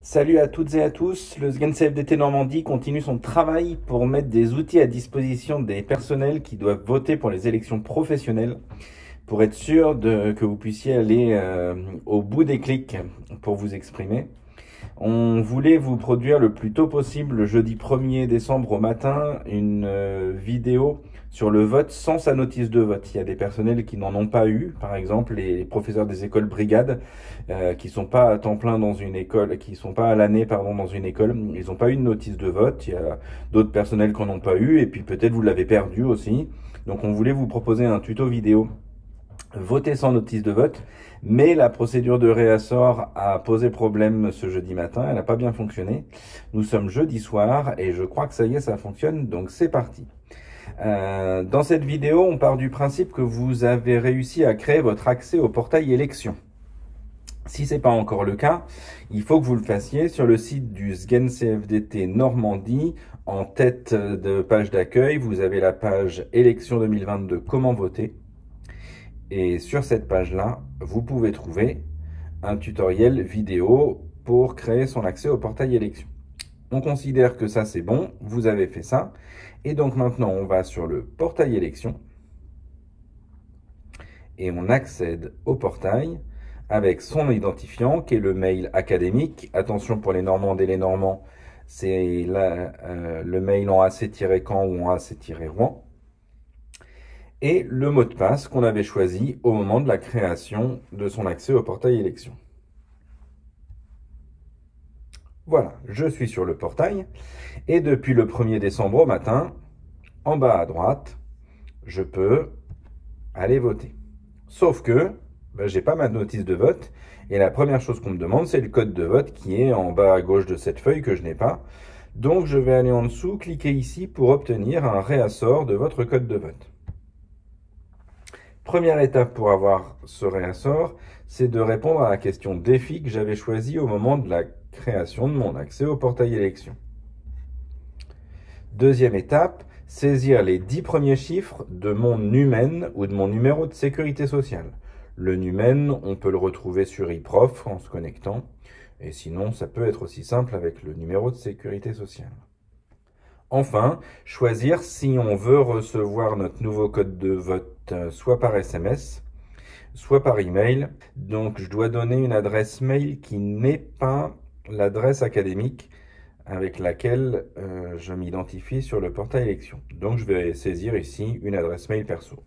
Salut à toutes et à tous, le SGAN CFDT Normandie continue son travail pour mettre des outils à disposition des personnels qui doivent voter pour les élections professionnelles, pour être sûr que vous puissiez aller au bout des clics pour vous exprimer. On voulait vous produire le plus tôt possible, le jeudi 1er décembre au matin, une vidéo sur le vote sans sa notice de vote. Il y a des personnels qui n'en ont pas eu, par exemple les professeurs des écoles brigades, qui sont pas à temps plein dans une école, qui sont pas à l'année pardon dans une école, ils n'ont pas eu de notice de vote. Il y a d'autres personnels qui n'en ont pas eu, et puis peut-être vous l'avez perdu aussi. Donc on voulait vous proposer un tuto vidéo voter sans notice de vote, mais la procédure de réassort a posé problème ce jeudi matin, elle n'a pas bien fonctionné. Nous sommes jeudi soir et je crois que ça y est, ça fonctionne, donc c'est parti. Dans cette vidéo, on part du principe que vous avez réussi à créer votre accès au portail élections. Si ce n'est pas encore le cas, il faut que vous le fassiez sur le site du SGAN CFDT Normandie. En tête de page d'accueil, vous avez la page élections 2022, comment voter. Et sur cette page-là, vous pouvez trouver un tutoriel vidéo pour créer son accès au portail élections. On considère que ça c'est bon, vous avez fait ça. Et donc maintenant, on va sur le portail élections et on accède au portail avec son identifiant qui est le mail académique. Attention pour les Normandes et les Normands, c'est le mail en AC-Caen ou en AC-Rouen. Et le mot de passe qu'on avait choisi au moment de la création de son accès au portail élections. Voilà, je suis sur le portail et depuis le 1er décembre au matin, en bas à droite, je peux aller voter. Sauf que j'ai pas ma notice de vote et la première chose qu'on me demande, c'est le code de vote qui est en bas à gauche de cette feuille que je n'ai pas. Donc je vais aller en dessous, cliquer ici pour obtenir un réassort de votre code de vote. Première étape pour avoir ce réassort, c'est de répondre à la question défi que j'avais choisie au moment de la création de mon accès au portail élections. Deuxième étape, saisir les 10 premiers chiffres de mon NUMEN ou de mon numéro de sécurité sociale. Le NUMEN, on peut le retrouver sur eProf en se connectant, et sinon ça peut être aussi simple avec le numéro de sécurité sociale. Enfin, choisir si on veut recevoir notre nouveau code de vote soit par SMS, soit par email. Donc, je dois donner une adresse mail qui n'est pas l'adresse académique avec laquelle je m'identifie sur le portail élections. Donc, je vais saisir ici une adresse mail perso.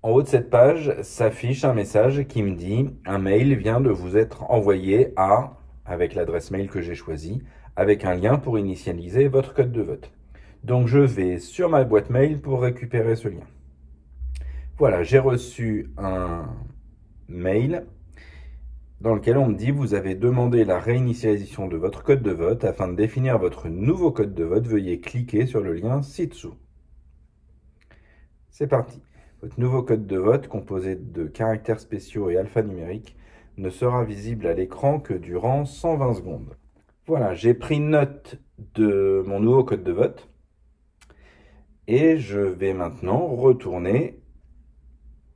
En haut de cette page s'affiche un message qui me dit « Un mail vient de vous être envoyé à » avec l'adresse mail que j'ai choisie, avec un lien pour initialiser votre code de vote. Donc je vais sur ma boîte mail pour récupérer ce lien. Voilà, j'ai reçu un mail dans lequel on me dit « Vous avez demandé la réinitialisation de votre code de vote. Afin de définir votre nouveau code de vote, veuillez cliquer sur le lien ci-dessous. » C'est parti. Votre nouveau code de vote, composé de caractères spéciaux et alphanumériques, ne sera visible à l'écran que durant 120 secondes. Voilà, j'ai pris note de mon nouveau code de vote et je vais maintenant retourner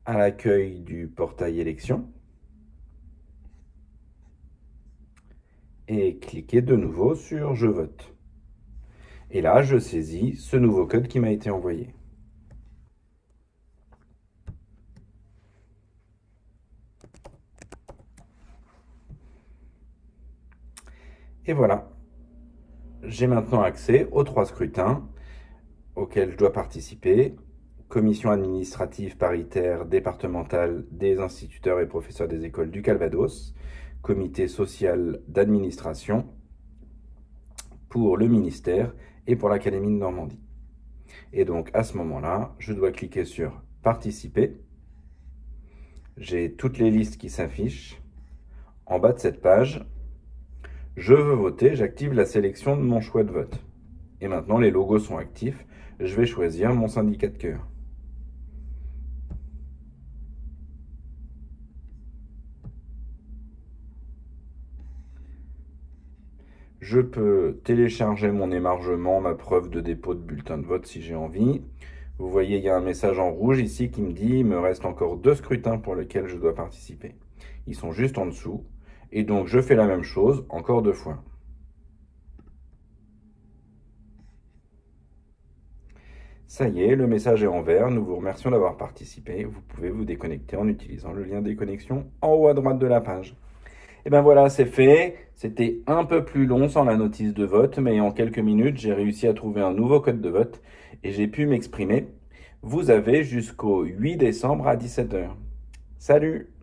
à l'accueil du portail élections et cliquer de nouveau sur « Je vote ». Et là, je saisis ce nouveau code qui m'a été envoyé. Et voilà, j'ai maintenant accès aux 3 scrutins auxquels je dois participer. Commission administrative paritaire départementale des instituteurs et professeurs des écoles du Calvados, comité social d'administration pour le ministère et pour l'Académie de Normandie. Et donc à ce moment-là, je dois cliquer sur participer. J'ai toutes les listes qui s'affichent. En bas de cette page, je veux voter, j'active la sélection de mon choix de vote. Et maintenant, les logos sont actifs. Je vais choisir mon syndicat de cœur. Je peux télécharger mon émargement, ma preuve de dépôt de bulletin de vote si j'ai envie. Vous voyez, il y a un message en rouge ici qui me dit « Il me reste encore 2 scrutins pour lesquels je dois participer ». Ils sont juste en dessous. Et donc, je fais la même chose encore 2 fois. Ça y est, le message est en vert. Nous vous remercions d'avoir participé. Vous pouvez vous déconnecter en utilisant le lien déconnexion en haut à droite de la page. Et ben voilà, c'est fait. C'était un peu plus long sans la notice de vote, mais en quelques minutes, j'ai réussi à trouver un nouveau code de vote et j'ai pu m'exprimer. Vous avez jusqu'au 8 décembre à 17 h. Salut!